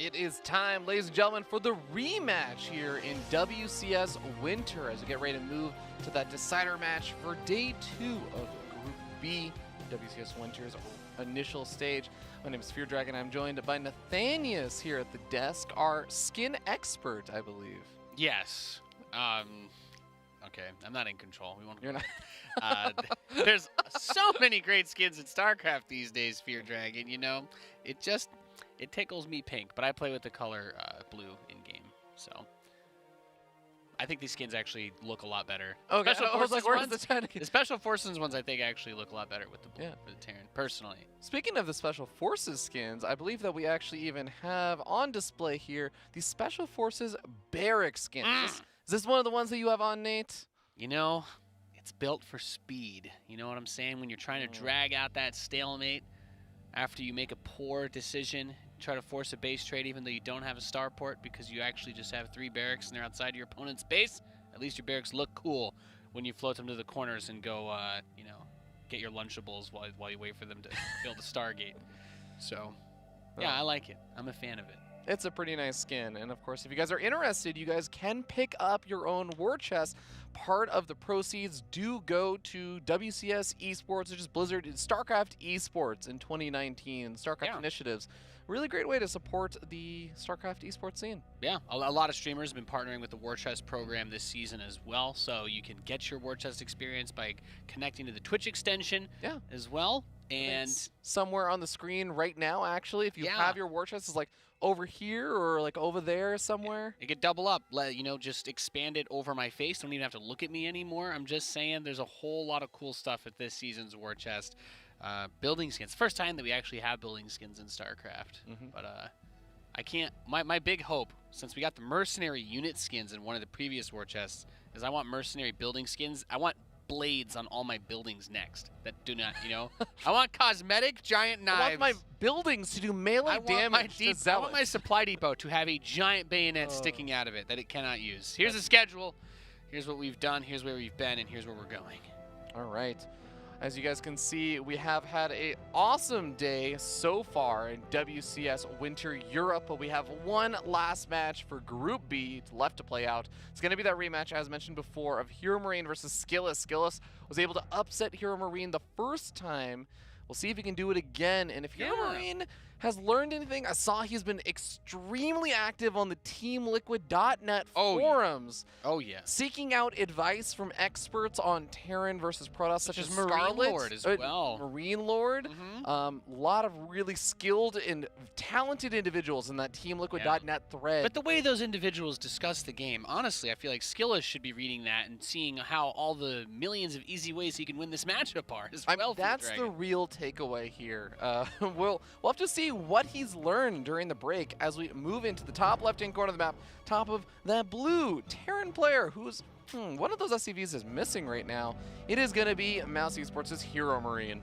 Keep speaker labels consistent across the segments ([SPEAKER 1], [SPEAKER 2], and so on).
[SPEAKER 1] It is time, ladies and gentlemen, for the rematch here in WCS Winter as we get ready to move to that decider match for day 2 of Group B, WCS Winter's initial stage. My name is Fear Dragon. I'm joined by Nathanius here at the desk, our skin expert, I believe.
[SPEAKER 2] Yes. Okay, I'm not in control. We won't.
[SPEAKER 1] You're not.
[SPEAKER 2] There's so many great skins in StarCraft these days, Fear Dragon. You know, it tickles me pink, but I play with the color blue in game, so I think these skins actually look a lot better.
[SPEAKER 1] Okay,
[SPEAKER 2] Special
[SPEAKER 1] I was like, where's
[SPEAKER 2] ones,
[SPEAKER 1] the tentacle?
[SPEAKER 2] the Special Forces ones I think actually look a lot better with the blue for the Terran, personally.
[SPEAKER 1] Speaking of the Special Forces skins, I believe that we actually even have on display here the Special Forces Barrack skin. Is this one of the ones that you have on, Nate?
[SPEAKER 2] You know, it's built for speed. You know what I'm saying? When you're trying to drag out that stalemate after you make a poor decision, try to force a base trade even though you don't have a starport because you actually just have 3 barracks and they're outside your opponent's base. At least your barracks look cool when you float them to the corners and go, you know, get your Lunchables while you wait for them to build a Stargate. So, yeah, I like it. I'm a fan of it.
[SPEAKER 1] It's a pretty nice skin, and of course, if you guys are interested, you guys can pick up your own war chest. Part of the proceeds do go to WCS Esports, which is Blizzard StarCraft Esports in 2019, StarCraft initiatives. Really great way to support the StarCraft esports scene. Yeah,
[SPEAKER 2] a lot of streamers have been partnering with the War Chest program this season as well, so you can get your War Chest experience by connecting to the Twitch extension as well. And
[SPEAKER 1] somewhere on the screen right now, actually, if you have your war chest, it's like over here or like over there somewhere.
[SPEAKER 2] It could double up, you know, just expand it over my face. Don't even have to look at me anymore. I'm just saying there's a whole lot of cool stuff at this season's war chest. Building skins. First time that we actually have building skins in StarCraft. But I can't, my big hope, since we got the mercenary unit skins in one of the previous war chests, is I want mercenary building skins. I want blades on all my buildings next that do not, you know. I want cosmetic giant knives.
[SPEAKER 1] I want my buildings to do melee damage.
[SPEAKER 2] I want my supply depot to have a giant bayonet sticking out of it that it cannot use. Here's the schedule. Here's what we've done. Here's where we've been, and here's where we're going.
[SPEAKER 1] All right. As you guys can see, we have had an awesome day so far in WCS Winter Europe, but we have one last match for Group B left to play out. It's going to be that rematch, as mentioned before, of HeroMarine versus SKillous. SKillous was able to upset HeroMarine the first time. We'll see if he can do it again, and if HeroMarine has learned anything, I saw he's been extremely active on the TeamLiquid.net forums.
[SPEAKER 2] Oh, yeah.
[SPEAKER 1] Seeking out advice from experts on Terran versus Protoss, such as
[SPEAKER 2] Marine Lord as well.
[SPEAKER 1] Marine Lord. A lot of really skilled and talented individuals in that TeamLiquid.net thread.
[SPEAKER 2] But the way those individuals discuss the game, honestly, I feel like SKillous should be reading that and seeing how all the millions of easy ways he can win this matchup are as well.
[SPEAKER 1] That's the real takeaway here. We'll have to see what he's learned during the break as we move into the top left-hand corner of the map, top of that blue Terran player who's one of those SCVs is missing right now. It is going to be Mouse Esports' HeroMarine.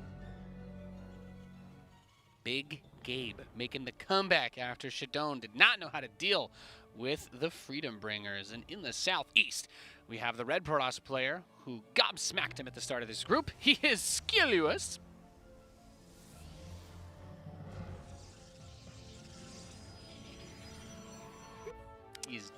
[SPEAKER 2] Big Gabe making the comeback after Shadone did not know how to deal with the Freedom Bringers. And in the southeast, we have the red Protoss player who gobsmacked him at the start of this group. He is SKillous. He's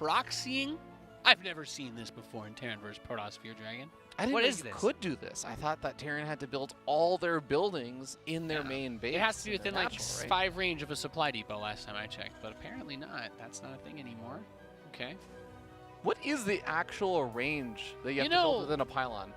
[SPEAKER 2] proxying. I've never seen this before in Terran vs. Protoss, Fear Dragon.
[SPEAKER 1] I didn't know you could do this. I thought that Terran had to build all their buildings in their main base.
[SPEAKER 2] It has to be within like 5 range of a supply depot last time I checked, but apparently not. That's not a thing anymore. Okay.
[SPEAKER 1] What is the actual range that you have to build within a pylon?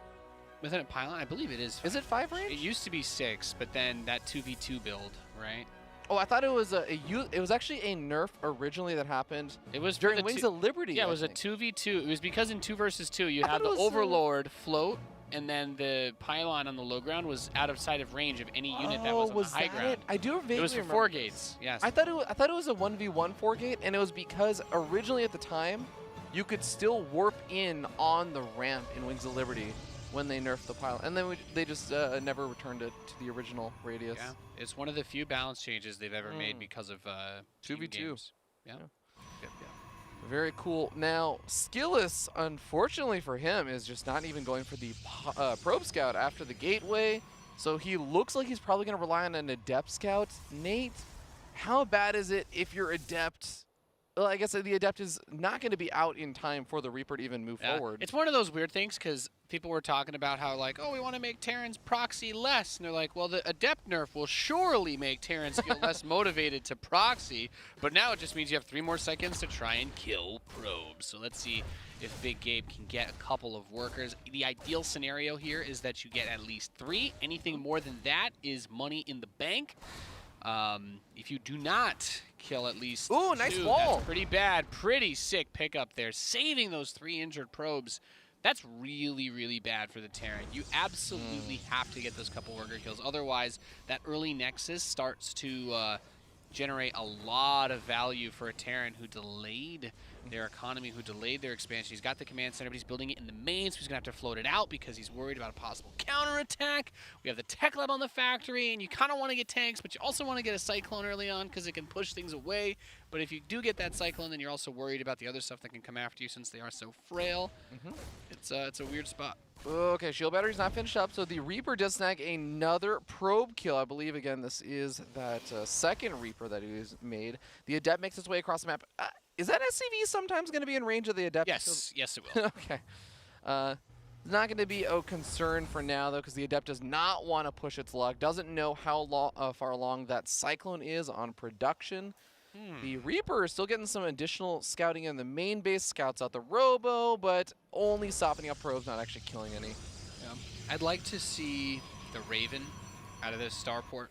[SPEAKER 2] Within a pylon? I believe it is 5.
[SPEAKER 1] Is it 5 range?
[SPEAKER 2] It used to be 6, but then that 2v2 build, right?
[SPEAKER 1] Oh, I thought it was it was actually a nerf originally that happened.
[SPEAKER 2] It was
[SPEAKER 1] during Wings of Liberty.
[SPEAKER 2] Yeah, it was a 2v2. It was because in 2 versus 2 you had the Overlord float, and then the pylon on the low ground was out of sight of range of any unit that was on the high ground.
[SPEAKER 1] I do vaguely remember.
[SPEAKER 2] It was for 4 gates. Yes.
[SPEAKER 1] I thought it was a 1v1 4 gate, and it was because originally at the time you could still warp in on the ramp in Wings of Liberty when they nerfed the pylon, and then they just never returned it to the original radius.
[SPEAKER 2] Yeah, it's one of the few balance changes they've ever made because of 2v2. Yeah.
[SPEAKER 1] Very cool. Now, SKillous, unfortunately for him, is just not even going for the probe scout after the gateway. So he looks like he's probably going to rely on an adept scout. Nate, how bad is it if your Adept... Well, I guess the Adept is not going to be out in time for the Reaper to even move forward.
[SPEAKER 2] It's one of those weird things because people were talking about how, like, oh, we want to make Terran's proxy less. And they're like, well, the Adept nerf will surely make Terrans feel less motivated to proxy. But now it just means you have 3 more seconds to try and kill probes. So let's see if Big Gabe can get a couple of workers. The ideal scenario here is that you get at least 3. Anything more than that is money in the bank. If you do not kill at least
[SPEAKER 1] Ooh, nice
[SPEAKER 2] 2,
[SPEAKER 1] wall.
[SPEAKER 2] that's pretty bad. Pretty sick pickup there. Saving those 3 injured probes. That's really, really bad for the Terran. You absolutely have to get those couple worker kills. Otherwise, that early Nexus starts to generate a lot of value for a Terran who delayed their economy, who delayed their expansion. He's got the command center, but he's building it in the main, so he's going to have to float it out because he's worried about a possible counterattack. We have the tech lab on the factory, and you kind of want to get tanks, but you also want to get a Cyclone early on because it can push things away. But if you do get that Cyclone, then you're also worried about the other stuff that can come after you since they are so frail. It's a weird spot.
[SPEAKER 1] Okay, shield battery's not finished up, so the Reaper does snag another probe kill. I believe, again, this is that second Reaper that he's made. The Adept makes its way across the map. Is that SCV sometimes going to be in range of the Adept?
[SPEAKER 2] Yes, yes it will.
[SPEAKER 1] Okay. Not going to be a concern for now, though, because the Adept does not want to push its luck. Doesn't know how far along that Cyclone is on production. The Reaper is still getting some additional scouting in the main base, scouts out the Robo, but only softening up probes, not actually killing any.
[SPEAKER 2] Yeah. I'd like to see the Raven out of this starport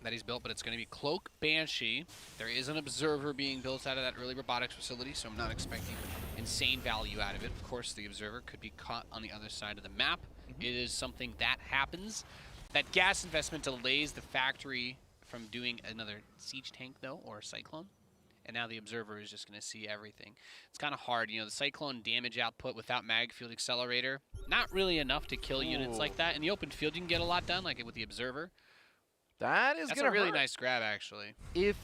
[SPEAKER 2] that he's built, but it's going to be Cloak Banshee. There is an Observer being built out of that early robotics facility, so I'm not expecting insane value out of it. Of course, the Observer could be caught on the other side of the map. It is something that happens. That gas investment delays the factory from doing another siege tank, though, or a Cyclone. And now the Observer is just going to see everything. It's kind of hard. You know, the Cyclone damage output without mag field accelerator, not really enough to kill units like that. In the open field, you can get a lot done, like it with the Observer.
[SPEAKER 1] That's
[SPEAKER 2] a really nice grab, actually.
[SPEAKER 1] If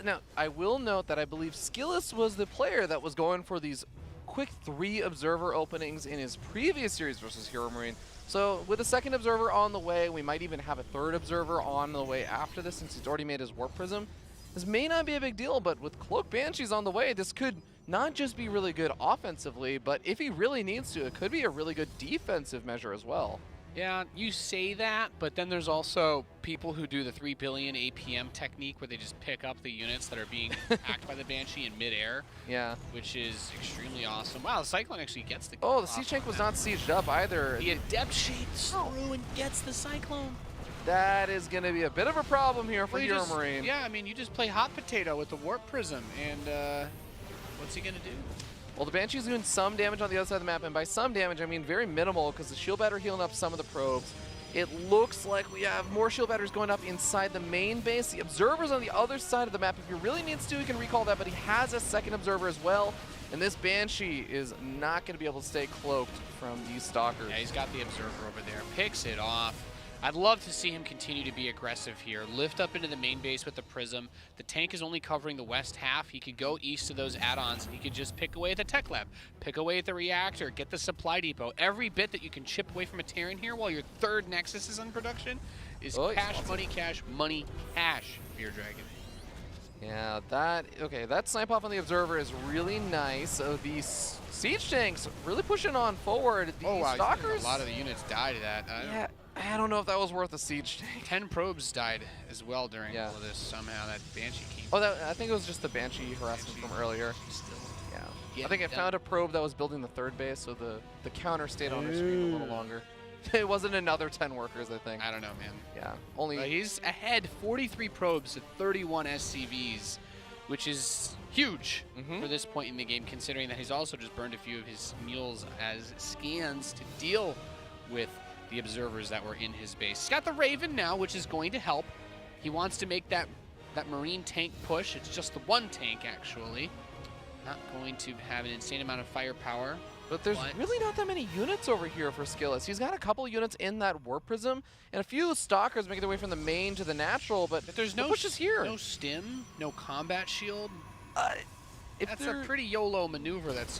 [SPEAKER 1] now, I will note that I believe SKillous was the player that was going for these quick 3 Observer openings in his previous series versus HeroMarine. So with a second Observer on the way, we might even have a 3rd Observer on the way after this since he's already made his Warp Prism. This may not be a big deal, but with Cloak Banshees on the way, this could not just be really good offensively, but if he really needs to, it could be a really good defensive measure as well.
[SPEAKER 2] Yeah, you say that, but then there's also people who do the 3 billion APM technique where they just pick up the units that are being attacked by the Banshee in midair.
[SPEAKER 1] Yeah.
[SPEAKER 2] Which is extremely awesome. Wow, the Cyclone actually gets the
[SPEAKER 1] the siege tank was not sieged up either.
[SPEAKER 2] The Adept shapes through and gets the Cyclone.
[SPEAKER 1] That is going to be a bit of a problem here for HeroMarine.
[SPEAKER 2] Yeah, I mean, you just play hot potato with the Warp Prism, and what's he going to do?
[SPEAKER 1] Well, the Banshee's doing some damage on the other side of the map, and by some damage, I mean very minimal, because the shield batter healing up some of the probes. It looks like we have more shield batters going up inside the main base. The Observer's on the other side of the map. If he really needs to, he can recall that, but he has a second Observer as well, and this Banshee is not going to be able to stay cloaked from these Stalkers.
[SPEAKER 2] Yeah, he's got the Observer over there. Picks it off. I'd love to see him continue to be aggressive here. Lift up into the main base with the Prism. The tank is only covering the west half. He could go east to those add-ons, and he could just pick away at the tech lab, pick away at the reactor, get the supply depot. Every bit that you can chip away from a Terran here while your 3rd Nexus is in production is cash, money, cash, Fear Dragon.
[SPEAKER 1] Yeah, that snipe off on the Observer is really nice. So these siege tanks really pushing on forward. The Stalkers,
[SPEAKER 2] a lot of the units died to that.
[SPEAKER 1] I don't know if that was worth a siege tank.
[SPEAKER 2] 10 probes died as well during all of this. Somehow that Banshee came.
[SPEAKER 1] I think it was just the Banshee harassment from earlier. Yeah. I think it found a probe that was building the 3rd base, so the counter stayed on our screen a little longer. It wasn't another 10 workers, I think.
[SPEAKER 2] I don't know, man.
[SPEAKER 1] Yeah, only.
[SPEAKER 2] But he's ahead 43 probes to 31 SCVs, which is huge for this point in the game, considering that he's also just burned a few of his mules as scans to deal with the Observers that were in his base. He's got the Raven now, which is going to help. He wants to make that Marine tank push. It's just the 1 tank, actually. Not going to have an insane amount of firepower.
[SPEAKER 1] But there's really not that many units over here for SKillous. He's got a couple units in that Warp Prism, and a few Stalkers making their way from the main to the natural, but
[SPEAKER 2] there's no
[SPEAKER 1] push is here.
[SPEAKER 2] No stim, no combat shield. That's a pretty YOLO maneuver that's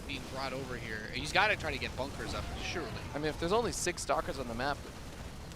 [SPEAKER 2] being brought over here. He's got to try to get bunkers up, surely.
[SPEAKER 1] I mean, if there's only 6 Stalkers on the map,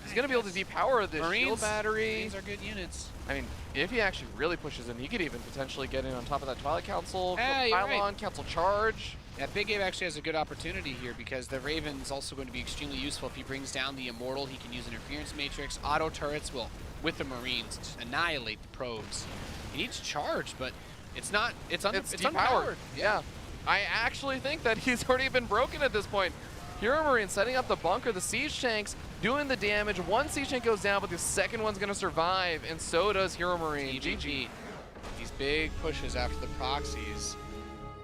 [SPEAKER 1] He's going to be able to depower the shield battery.
[SPEAKER 2] Marines are good units.
[SPEAKER 1] I mean, if he actually really pushes in, he could even potentially get in on top of that Twilight Council,
[SPEAKER 2] Yeah, you're
[SPEAKER 1] pylon,
[SPEAKER 2] right.
[SPEAKER 1] cancel charge.
[SPEAKER 2] Yeah, Big Gabe actually has a good opportunity here because the Raven's also going to be extremely useful. If he brings down the Immortal, he can use Interference Matrix. Auto turrets will, with the Marines, just annihilate the probes. He needs charge, but it's not. It's unpowered.
[SPEAKER 1] Yeah. I actually think that he's already been broken at this point. HeroMarine setting up the bunker, the siege tanks doing the damage. One siege tank goes down, but the second one's going to survive, and so does HeroMarine. GG.
[SPEAKER 2] These big pushes after the proxies.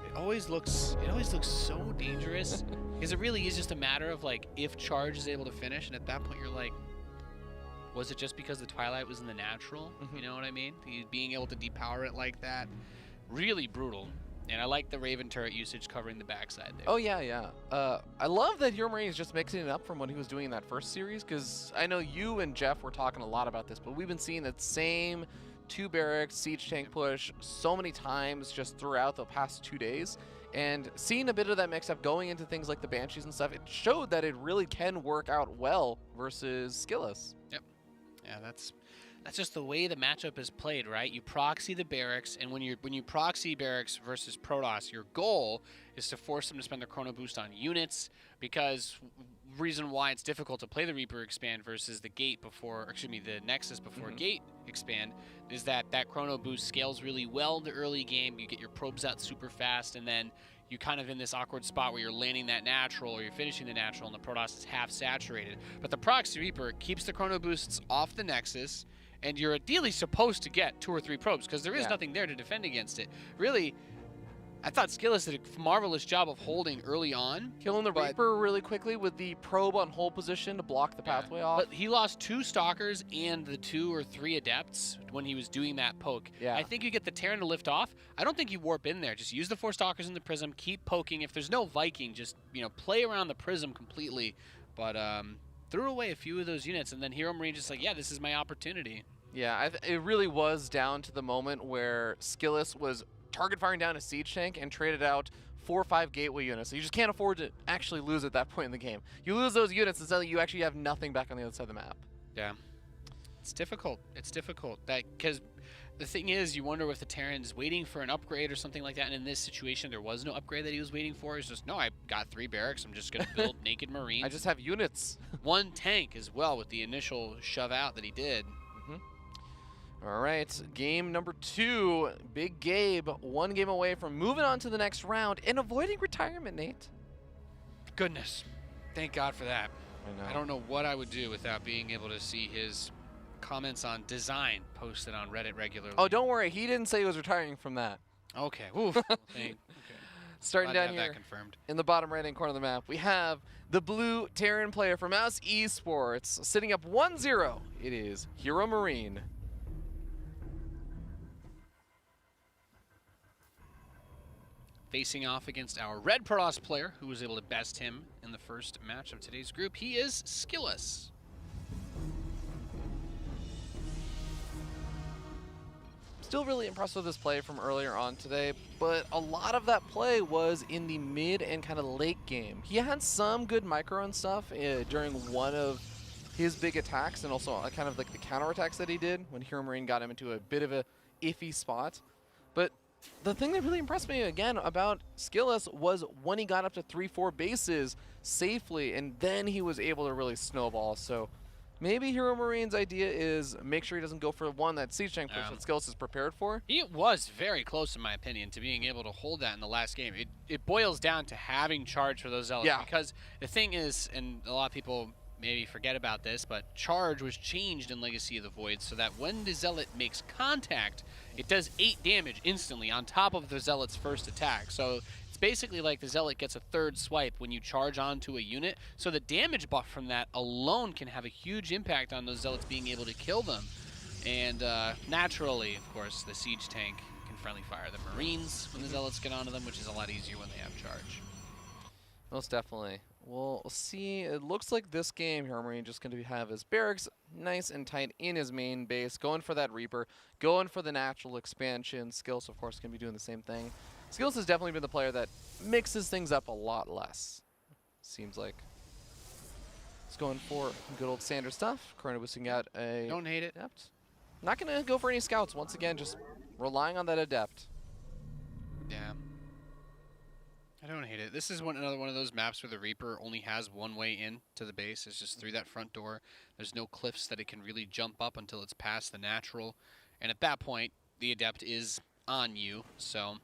[SPEAKER 2] It always looks so dangerous because it really is just a matter of like if charge is able to finish, and at that point you're like, was it just because the Twilight was in the natural? You know what I mean? Being able to depower it like that, really brutal. And I like the Raven turret usage covering the backside there.
[SPEAKER 1] Oh, yeah, yeah. I love that HeroMarine is just mixing it up from what he was doing in that first series, because I know you and Jeff were talking a lot about this, but we've been seeing that same 2 barracks siege tank push so many times just throughout the past 2 days. And seeing a bit of that mix-up going into things like the Banshees and stuff, it showed that it really can work out well versus SKillous.
[SPEAKER 2] Yep. Yeah, that's just the way the matchup is played, right? You proxy the barracks, and when you proxy barracks versus Protoss, your goal is to force them to spend their chrono boost on units, because reason why it's difficult to play the Reaper expand versus the gate before, or excuse me, the Nexus before gate expand, is that chrono boost scales really well in the early game. You get your probes out super fast, and then you kind of in this awkward spot where you're landing that natural or you're finishing the natural and the Protoss is half saturated. But the Proxy Reaper keeps the chrono boosts off the Nexus, and you're ideally supposed to get 2 or 3 probes because there is nothing there to defend against it. Really, I thought SKillous did a marvelous job of holding early on.
[SPEAKER 1] Killing the Reaper really quickly with the probe on hold position to block the pathway off.
[SPEAKER 2] But he lost 2 Stalkers and the 2 or 3 Adepts when he was doing that poke.
[SPEAKER 1] Yeah.
[SPEAKER 2] I think you get the Terran to lift off. I don't think you warp in there. Just use the 4 Stalkers in the Prism, keep poking. If there's no Viking, just play around the Prism completely. But threw away a few of those units, and then HeroMarine just like, yeah, this is my opportunity.
[SPEAKER 1] Yeah, it really was down to the moment where SKillous was target firing down a siege tank and traded out 4 or 5 gateway units. So you just can't afford to actually lose at that point in the game. You lose those units, and suddenly you actually have nothing back on the other side of the map.
[SPEAKER 2] Yeah, it's difficult. It's difficult because the thing is, you wonder if the Terran's waiting for an upgrade or something like that. And in this situation, there was no upgrade that he was waiting for. It's just, no, I got 3 barracks. I'm just going to build naked Marines.
[SPEAKER 1] I just have units.
[SPEAKER 2] 1 tank as well with the initial shove out that he did.
[SPEAKER 1] All right, game number 2. Big Gabe, 1 game away from moving on to the next round and avoiding retirement, Nate.
[SPEAKER 2] Goodness. Thank God for that.
[SPEAKER 1] I know.
[SPEAKER 2] I don't know what I would do without being able to see his comments on design posted on Reddit regularly.
[SPEAKER 1] Oh, don't worry. He didn't say he was retiring from that.
[SPEAKER 2] Okay. Oof. Okay.
[SPEAKER 1] Starting
[SPEAKER 2] Glad
[SPEAKER 1] down
[SPEAKER 2] to have
[SPEAKER 1] here
[SPEAKER 2] that confirmed.
[SPEAKER 1] in the bottom right-hand corner of the map, we have the blue Terran player from Mouse Esports sitting up 1-0. It is HeroMarine.
[SPEAKER 2] Facing off against our red Protoss player, who was able to best him in the first match of today's group. He is SKillous.
[SPEAKER 1] Still really impressed with this play from earlier on today, but a lot of that play was in the mid and kind of late game. He had some good micro and stuff during one of his big attacks, and also kind of like the counterattacks that he did when HeroMarine got him into a bit of a iffy spot. But the thing that really impressed me again about SKillous was when he got up to 3-4 bases safely, and then he was able to really snowball. So maybe HeroMarine's idea is make sure he doesn't go for that siege tank push that SKillous is prepared for.
[SPEAKER 2] He was very close, in my opinion, to being able to hold that in the last game. It boils down to having charge for those zealots.
[SPEAKER 1] Yeah.
[SPEAKER 2] Because the thing is, and a lot of people maybe forget about this, but charge was changed in Legacy of the Void so that when the zealot makes contact, it does 8 damage instantly on top of the zealot's first attack. So it's basically like the zealot gets a 3rd swipe when you charge onto a unit. So the damage buff from that alone can have a huge impact on those zealots being able to kill them. And naturally, of course, the siege tank can friendly fire the Marines when the zealots get onto them, which is a lot easier when they have charge.
[SPEAKER 1] Most definitely. We'll see. It looks like this game, HeroMarine just going to have his barracks nice and tight in his main base, going for that Reaper, going for the natural expansion. SKillous, of course, going to be doing the same thing. SKillous has definitely been the player that mixes things up a lot less, seems like. He's going for good old standard stuff. Chrono boosting out a
[SPEAKER 2] Don't hate it.
[SPEAKER 1] adept. Not going to go for any scouts. Once again, just relying on that adept.
[SPEAKER 2] Yeah. I don't hate it. This is another one of those maps where the Reaper only has one way in to the base. It's just through that front door. There's no cliffs that it can really jump up until it's past the natural. And at that point, the adept is on you. So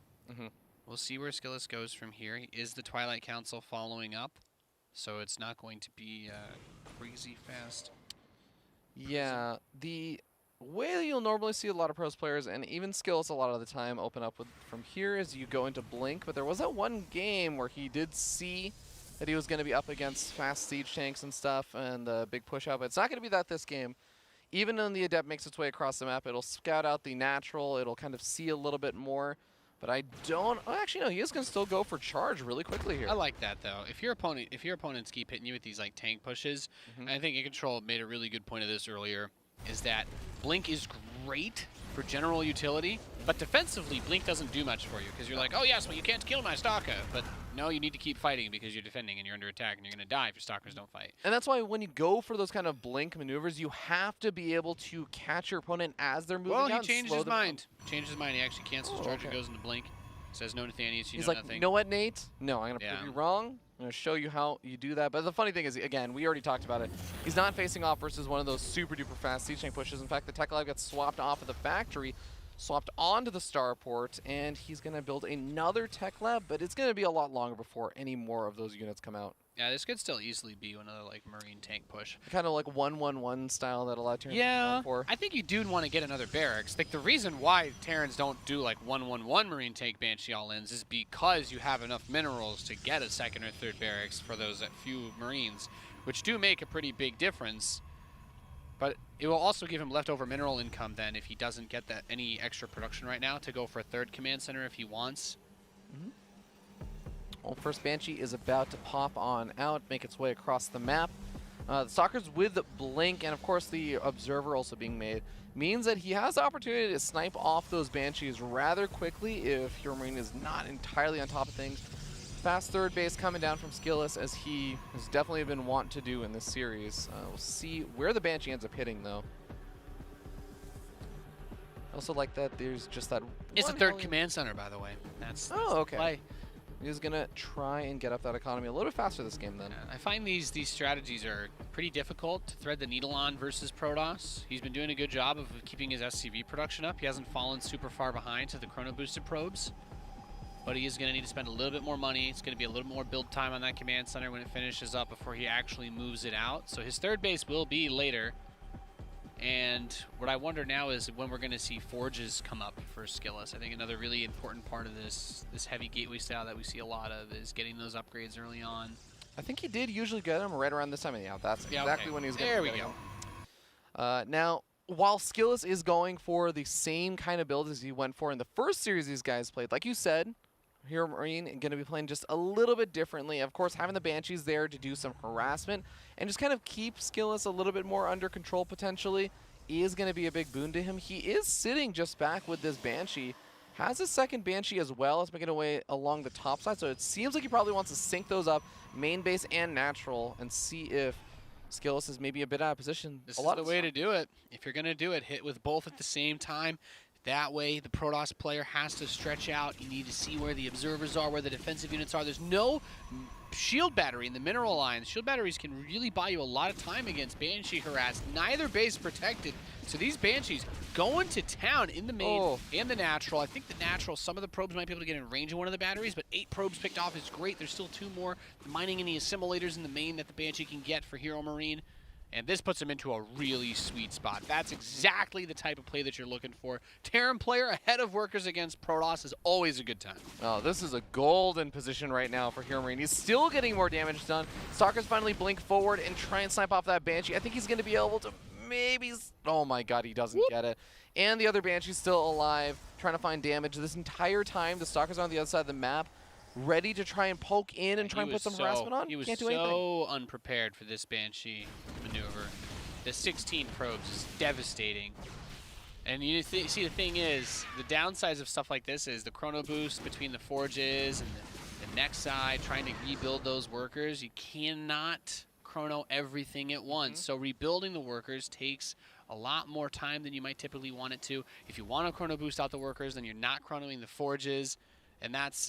[SPEAKER 2] we'll see where SKillous goes from here. Is the Twilight Council following up? So it's not going to be crazy fast.
[SPEAKER 1] Yeah, the way that you'll normally see a lot of pros players, and even SKillous a lot of the time, open up with from here is you go into Blink. But there was that one game where he did see that he was going to be up against fast siege tanks and stuff and the big push out. But it's not going to be that this game. Even when the adept makes its way across the map, it'll scout out the natural. It'll kind of see a little bit more. But I don't. Oh, actually, no. He is going to still go for charge really quickly here.
[SPEAKER 2] I like that though. If your opponents keep hitting you with these like tank pushes, and I think In Control made a really good point of this earlier, is that Blink is great for general utility, but defensively Blink doesn't do much for you because you're like, oh yes, well you can't kill my Stalker, but no, you need to keep fighting because you're defending and you're under attack and you're going to die if your Stalkers don't fight.
[SPEAKER 1] And that's why when you go for those kind of Blink maneuvers, you have to be able to catch your opponent as they're moving out.
[SPEAKER 2] Well, he changed his mind.
[SPEAKER 1] He
[SPEAKER 2] actually cancels charge and goes into Blink. Says no, Nathaniel, you
[SPEAKER 1] He's
[SPEAKER 2] know
[SPEAKER 1] like,
[SPEAKER 2] nothing.
[SPEAKER 1] you know what, Nate? No, I'm going to prove you wrong. I'm going to show you how you do that. But the funny thing is, again, we already talked about it. He's not facing off versus one of those super duper fast siege tank pushes. In fact, the Tech Lab gets swapped off of the factory, swapped onto the starport, and he's going to build another Tech Lab, but it's going to be a lot longer before any more of those units come out.
[SPEAKER 2] Yeah, this could still easily be another like Marine tank push.
[SPEAKER 1] Kind of like 1-1-1 style that a lot of Terrans
[SPEAKER 2] yeah,
[SPEAKER 1] for.
[SPEAKER 2] I think you do want to get another barracks. Like the reason why Terrans don't do like 1-1-1 Marine tank Banshee all-ins is because you have enough minerals to get a second or third barracks for those few Marines, which do make a pretty big difference. But it will also give him leftover mineral income then if he doesn't get that any extra production right now to go for a third command center if he wants.
[SPEAKER 1] Well, first Banshee is about to pop on out, make its way across the map. The Stalkers with Blink, and of course the Observer also being made, means that he has the opportunity to snipe off those Banshees rather quickly if HeroMarine is not entirely on top of things. Fast third base coming down from SKillous, as he has definitely been wont to do in this series. We'll see where the Banshee ends up hitting, though. I also like that there's just that
[SPEAKER 2] It's a third command center, by the way. That's
[SPEAKER 1] okay.
[SPEAKER 2] Play.
[SPEAKER 1] He's going to try and get up that economy a little bit faster this game, then.
[SPEAKER 2] I find these strategies are pretty difficult to thread the needle on versus Protoss. He's been doing a good job of keeping his SCV production up. He hasn't fallen super far behind to the chrono-boosted probes. But he is going to need to spend a little bit more money. It's going to be a little more build time on that command center when it finishes up before he actually moves it out. So his third base will be later. And what I wonder now is when we're going to see forges come up for SKillous. I think another really important part of this heavy gateway style that we see a lot of is getting those upgrades early on.
[SPEAKER 1] I think he did usually get them right around this time of the out. That's exactly when he was going to get them. There we go. Now, while SKillous is going for the same kind of build as he went for in the first series these guys played, like you said, HeroMarine going to be playing just a little bit differently. Of course, having the Banshees there to do some harassment and just kind of keep SKillous a little bit more under control potentially is going to be a big boon to him. He is sitting just back with this Banshee. Has a second Banshee as well as making away along the top side. So it seems like he probably wants to sync those up, main base and natural, and see if SKillous is maybe a bit out of position.
[SPEAKER 2] This is the way to do it. If you're going to do it, hit with both at the same time. That way, the Protoss player has to stretch out. You need to see where the observers are, where the defensive units are. There's no shield battery in the mineral lines. Shield batteries can really buy you a lot of time against Banshee harass. Neither base protected. So these Banshees going to town in the main and the natural. I think the natural, some of the probes might be able to get in range of one of the batteries, but 8 probes picked off is great. There's still 2 more. Mining any assimilators in the main that the Banshee can get for HeroMarine. And this puts him into a really sweet spot. That's exactly the type of play that you're looking for. Terran player ahead of workers against Protoss is always a good time.
[SPEAKER 1] Oh, this is a golden position right now for HeroMarine. He's still getting more damage done. Stalkers finally blink forward and try and snipe off that Banshee. I think he's going to be able to maybe... Oh my god, he doesn't get it. And the other Banshee's still alive, trying to find damage. This entire time, the Stalkers are on the other side of the map, ready to try and poke in and try and put some harassment on.
[SPEAKER 2] He was
[SPEAKER 1] Can't do anything.
[SPEAKER 2] so unprepared for this Banshee maneuver. The 16 probes is devastating. And you see, the thing is, the downsides of stuff like this is the chrono boost between the forges and the next side, trying to rebuild those workers. You cannot chrono everything at once. So rebuilding the workers takes a lot more time than you might typically want it to. If you want to chrono boost out the workers, then you're not chronoing the forges, and that's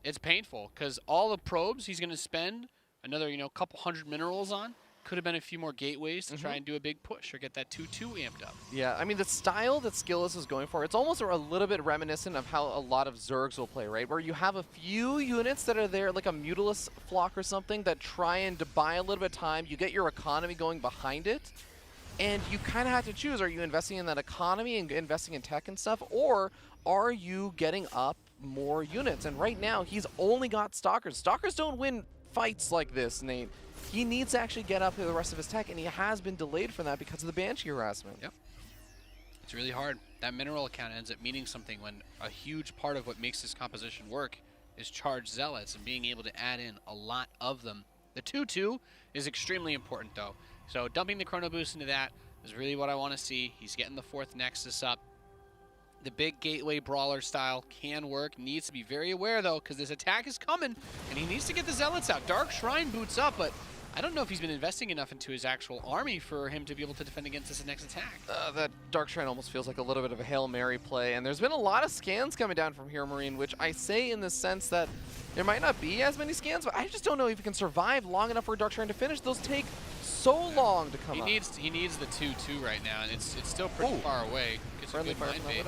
[SPEAKER 2] it's painful because all the probes he's going to spend another couple hundred minerals on. Could have been a few more gateways to try and do a big push or get that 2-2 amped up.
[SPEAKER 1] Yeah, I mean, the style that SKillous is going for, it's almost a little bit reminiscent of how a lot of Zergs will play, right? Where you have a few units that are there, like a Mutilus flock or something, that try and to buy a little bit of time. You get your economy going behind it, and you kind of have to choose. Are you investing in that economy and investing in tech and stuff, or are you getting up more units? And right now, he's only got Stalkers. Stalkers don't win fights like this, Nate. He needs to actually get up to the rest of his tech, and he has been delayed from that because of the Banshee harassment.
[SPEAKER 2] Yep. It's really hard. That mineral account ends up meaning something when a huge part of what makes this composition work is charged zealots and being able to add in a lot of them. The 2-2 is extremely important, though. So dumping the chrono boost into that is really what I want to see. He's getting the 4th Nexus up. The big gateway brawler style can work. Needs to be very aware, though, because this attack is coming, and he needs to get the zealots out. Dark Shrine boots up, but I don't know if he's been investing enough into his actual army for him to be able to defend against this next attack.
[SPEAKER 1] That Dark Shrine almost feels like a little bit of a Hail Mary play, and there's been a lot of scans coming down from HeroMarine, which I say in the sense that there might not be as many scans, but I just don't know if he can survive long enough for Dark Shrine to finish. Those take so long to come up.
[SPEAKER 2] He needs the 2-2 right now, and it's still pretty far away. Gets a good mind bait.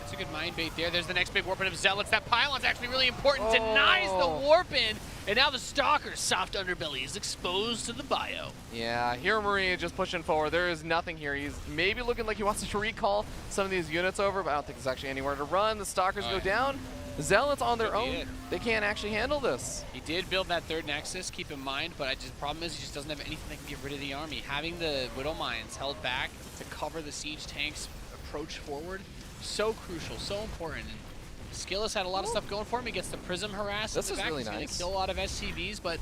[SPEAKER 2] It's a good mind bait there. There's the next big warp in of Zealots. That pylon's actually really important. Denies the warp in, and now the Stalker's soft underbelly is exposed to the bio.
[SPEAKER 1] Yeah, HeroMarine is just pushing forward. There is nothing here. He's maybe looking like he wants to recall some of these units over, but I don't think there's actually anywhere to run. The Stalkers go down. The Zealots on their own, they can't actually handle this.
[SPEAKER 2] He did build that 3rd Nexus, keep in mind, but the problem is he just doesn't have anything that can get rid of the army. Having the Widow Mines held back to cover the siege tanks approach forward, so crucial, so important. And SKillous had a lot of stuff going for him. He gets the Prism harass.
[SPEAKER 1] This is really
[SPEAKER 2] nice. He's going to kill a lot of SCVs, but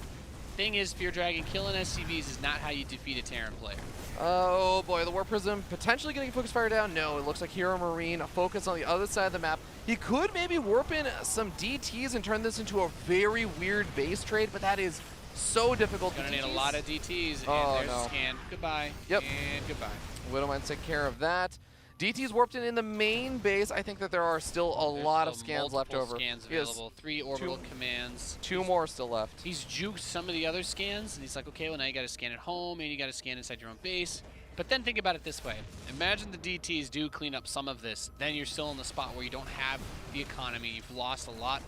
[SPEAKER 2] thing is, Fear Dragon, killing SCVs is not how you defeat a Terran player.
[SPEAKER 1] Oh boy, the Warp Prism potentially getting Focus Fire down. No, it looks like HeroMarine focus on the other side of the map. He could maybe warp in some DTs and turn this into a very weird base trade, but that is so difficult.
[SPEAKER 2] Gonna need a lot of DTs, and there's a scan. Goodbye.
[SPEAKER 1] Yep.
[SPEAKER 2] And goodbye.
[SPEAKER 1] Widowmines take care of that. DT's warped in the main base. I think that there are still a lot of scans left over.
[SPEAKER 2] Scans available. 3 orbital commands.
[SPEAKER 1] 2 more still left.
[SPEAKER 2] He's juked some of the other scans, and he's like, okay, well now you got to scan at home, and you got to scan inside your own base. But then think about it this way. Imagine the DTs do clean up some of this. Then you're still in the spot where you don't have the economy. You've lost a lot.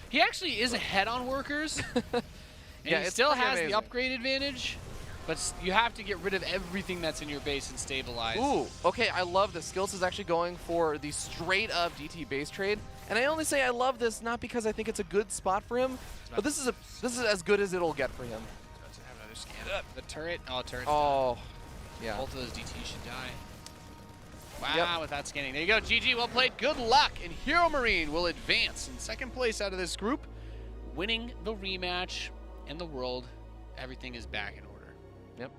[SPEAKER 2] He actually is ahead on workers. And he still has the upgrade advantage. But you have to get rid of everything that's in your base and stabilize.
[SPEAKER 1] Ooh, okay, I love this. SKillous is actually going for the straight-up DT base trade. And I only say I love this not because I think it's a good spot for him, but this is as good as it'll get for him.
[SPEAKER 2] Does it have another scan? The turret? Oh, turret.
[SPEAKER 1] Oh, yeah.
[SPEAKER 2] Both of those DTs should die. Wow, with that scanning. There you go, GG, well played. Good luck, and HeroMarine will advance in 2nd place out of this group, winning the rematch, and the world, everything is back in order.
[SPEAKER 1] Yep.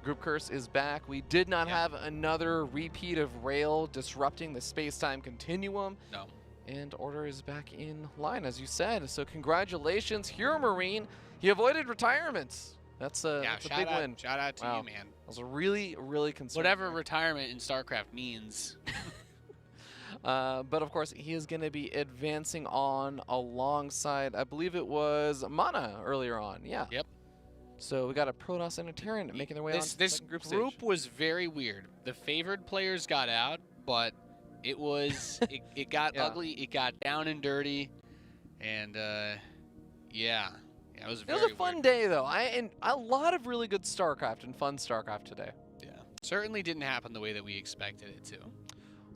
[SPEAKER 1] Group Curse is back. We did not have another repeat of Rail disrupting the space-time continuum.
[SPEAKER 2] No.
[SPEAKER 1] And order is back in line, as you said. So congratulations, HeroMarine. He avoided retirement. That's a big win.
[SPEAKER 2] Shout out to you, man.
[SPEAKER 1] I was really, really concerned.
[SPEAKER 2] Whatever retirement in StarCraft means.
[SPEAKER 1] But of course, he is going to be advancing on alongside, I believe it was Mana earlier on. Yeah.
[SPEAKER 2] Yep.
[SPEAKER 1] So we got a Protoss and a Terran making their way on to
[SPEAKER 2] this
[SPEAKER 1] group
[SPEAKER 2] was very weird. The favored players got out, but it was it got ugly. It got down and dirty, and yeah, it was very. It was
[SPEAKER 1] a fun day though. And a lot of really good StarCraft and fun StarCraft today.
[SPEAKER 2] Yeah, certainly didn't happen the way that we expected it to.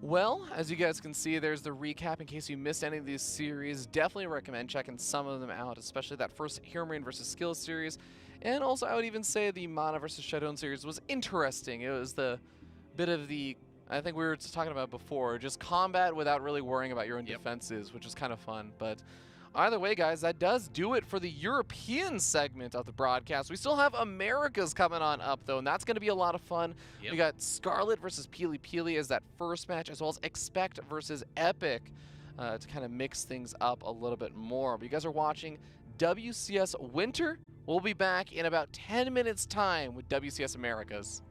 [SPEAKER 1] Well, as you guys can see, there's the recap in case you missed any of these series. Definitely recommend checking some of them out, especially that first HeroMarine versus SKillous series. And also, I would even say the Mana versus Shadowrun series was interesting. It was the bit of the, I think we were just talking about before, just combat without really worrying about your own defenses, which was kind of fun. But either way, guys, that does do it for the European segment of the broadcast. We still have America's coming on up, though, and that's going to be a lot of fun.
[SPEAKER 2] Yep.
[SPEAKER 1] We got Scarlet versus Peely Peely as that first match, as well as Expect versus Epic to kind of mix things up a little bit more. But you guys are watching WCS Winter. We'll be back in about 10 minutes time with WCS Americas.